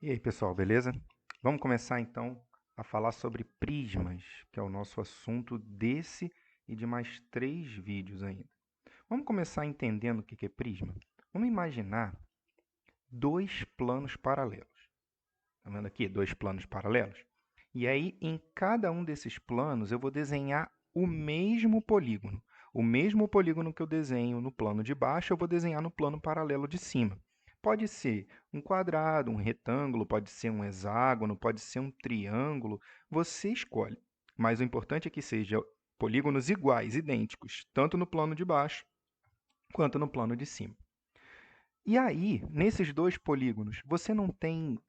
E aí, pessoal, beleza? Vamos começar então a falar sobre prismas, que é o nosso assunto desse e de mais 3 vídeos ainda. Vamos começar entendendo o que é prisma? Vamos imaginar dois planos paralelos. Está vendo aqui? Dois planos paralelos? E aí, em cada um desses planos, eu vou desenhar o mesmo polígono. O mesmo polígono que eu desenho no plano de baixo, eu vou desenhar no plano paralelo de cima. Pode ser um quadrado, um retângulo, pode ser um hexágono, pode ser um triângulo, você escolhe. Mas o importante é que sejam polígonos iguais, idênticos, tanto no plano de baixo quanto no plano de cima. E aí, nesses dois polígonos, você não tem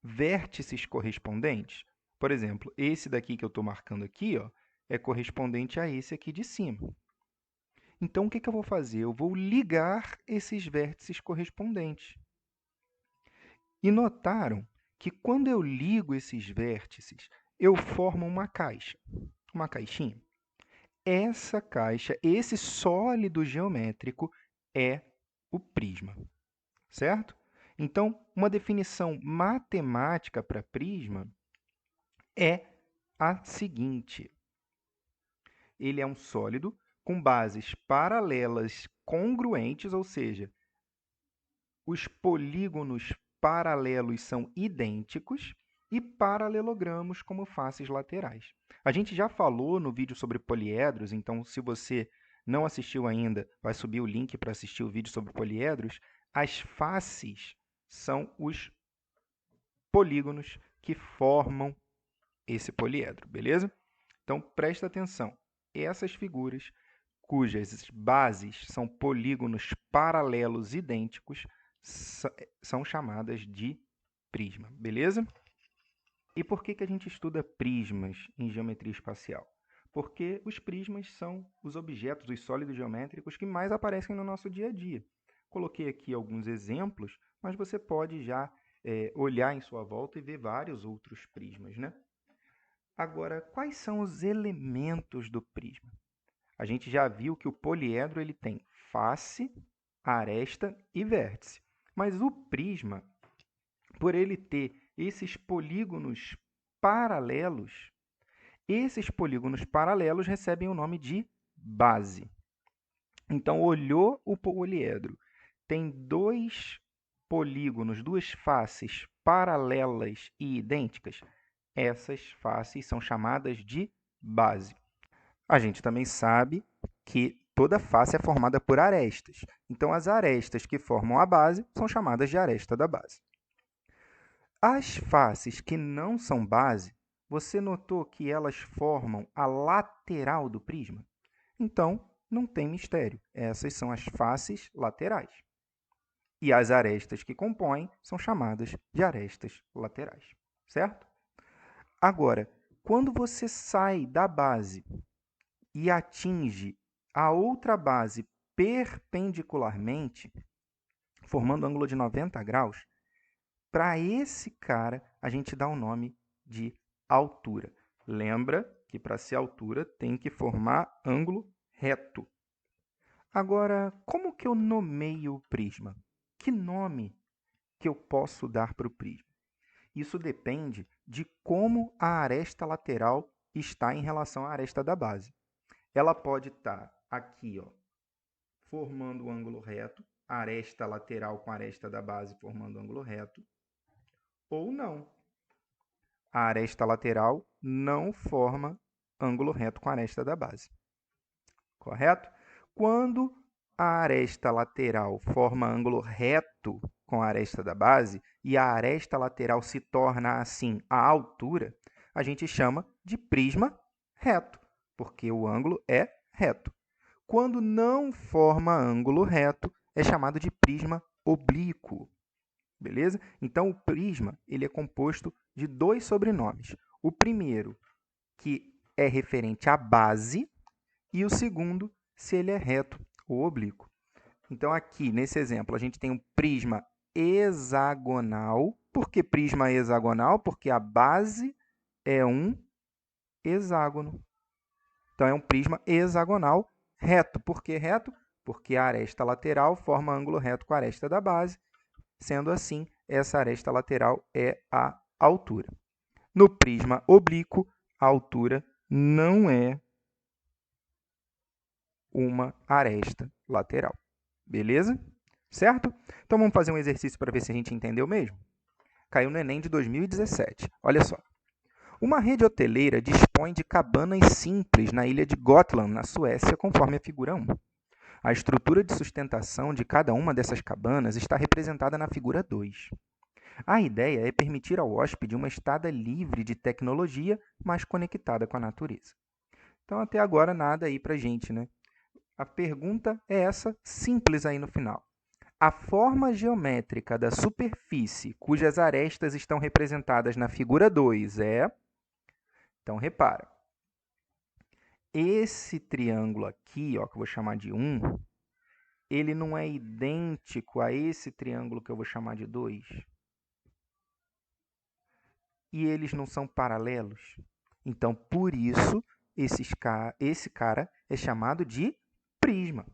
vértices correspondentes? Por exemplo, esse daqui que eu estou marcando aqui, ó, é correspondente a esse aqui de cima. Então, o que eu vou fazer? Eu vou ligar esses vértices correspondentes. E notaram que quando eu ligo esses vértices, eu formo uma caixa, uma caixinha. Essa caixa, esse sólido geométrico é o prisma, certo? Então, uma definição matemática para prisma é a seguinte: ele é um sólido com bases paralelas congruentes, ou seja, os polígonos paralelos são idênticos, e paralelogramos como faces laterais. A gente já falou no vídeo sobre poliedros, então se você não assistiu ainda, vai subir o link para assistir o vídeo sobre poliedros. As faces são os polígonos que formam esse poliedro, beleza? Então, presta atenção. Essas figuras, cujas bases são polígonos paralelos idênticos, são chamadas de prisma, beleza? E por que a gente estuda prismas em geometria espacial? Porque os prismas são os objetos, os sólidos geométricos que mais aparecem no nosso dia a dia. Coloquei aqui alguns exemplos, mas você pode já olhar em sua volta e ver vários outros prismas, né? Agora, quais são os elementos do prisma? A gente já viu que o poliedro ele tem face, aresta e vértice. Mas o prisma, por ele ter esses polígonos paralelos, esses polígonos paralelos recebem o nome de base. Então, olhou o poliedro, tem dois polígonos, duas faces paralelas e idênticas, essas faces são chamadas de base. A gente também sabe que toda face é formada por arestas. Então, as arestas que formam a base são chamadas de aresta da base. As faces que não são base, você notou que elas formam a lateral do prisma? Então, não tem mistério. Essas são as faces laterais. E as arestas que compõem são chamadas de arestas laterais, certo? Agora, quando você sai da base e atinge a outra base perpendicularmente, formando um ângulo de 90 graus, para esse cara a gente dá o nome de altura. Lembra que para ser altura tem que formar ângulo reto. Agora, como que eu nomeio o prisma? Que nome que eu posso dar para o prisma? Isso depende de como a aresta lateral está em relação à aresta da base. Ela pode estar aqui, ó, formando o ângulo reto, aresta lateral com a aresta da base formando o ângulo reto, ou não. A aresta lateral não forma ângulo reto com a aresta da base. Correto? Quando a aresta lateral forma ângulo reto com a aresta da base e a aresta lateral se torna, assim, a altura, a gente chama de prisma reto, porque o ângulo é reto. Quando não forma ângulo reto, é chamado de prisma oblíquo. Beleza? Então, o prisma ele é composto de dois sobrenomes. O primeiro, que é referente à base, e o segundo, se ele é reto ou oblíquo. Então, aqui, nesse exemplo, a gente tem um prisma hexagonal. Por que prisma hexagonal? Porque a base é um hexágono. Então, é um prisma hexagonal reto. Por que reto? Porque a aresta lateral forma ângulo reto com a aresta da base. Sendo assim, essa aresta lateral é a altura. No prisma oblíquo, a altura não é uma aresta lateral. Beleza? Certo? Então vamos fazer um exercício para ver se a gente entendeu mesmo? Caiu no Enem de 2017. Olha só. Uma rede hoteleira dispõe de cabanas simples na ilha de Gotland, na Suécia, conforme a figura 1. A estrutura de sustentação de cada uma dessas cabanas está representada na figura 2. A ideia é permitir ao hóspede uma estada livre de tecnologia, mas conectada com a natureza. Então, até agora, nada aí para a gente, né? A pergunta é essa, simples aí no final. A forma geométrica da superfície cujas arestas estão representadas na figura 2 é... Então, repara. Esse triângulo aqui, ó, que eu vou chamar de 1, ele não é idêntico a esse triângulo que eu vou chamar de 2? E eles não são paralelos? Então, por isso, esse cara é chamado de prisma.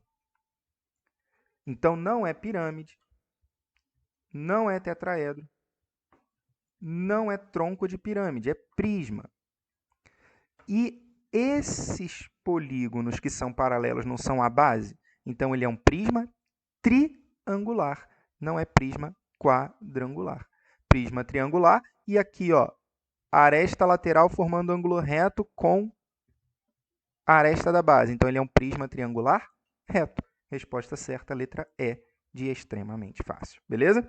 Então, não é pirâmide, não é tetraedro, não é tronco de pirâmide, é prisma. E esses polígonos que são paralelos não são a base? Então, ele é um prisma triangular, não é prisma quadrangular. Prisma triangular e aqui, ó, a aresta lateral formando ângulo reto com a aresta da base. Então, ele é um prisma triangular reto. Resposta certa, letra E, de extremamente fácil. Beleza?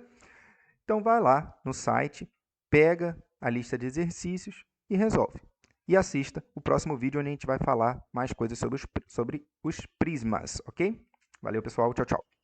Então, vai lá no site, pega a lista de exercícios e resolve. E assista o próximo vídeo onde a gente vai falar mais coisas sobre os prismas, ok? Valeu, pessoal. Tchau, tchau.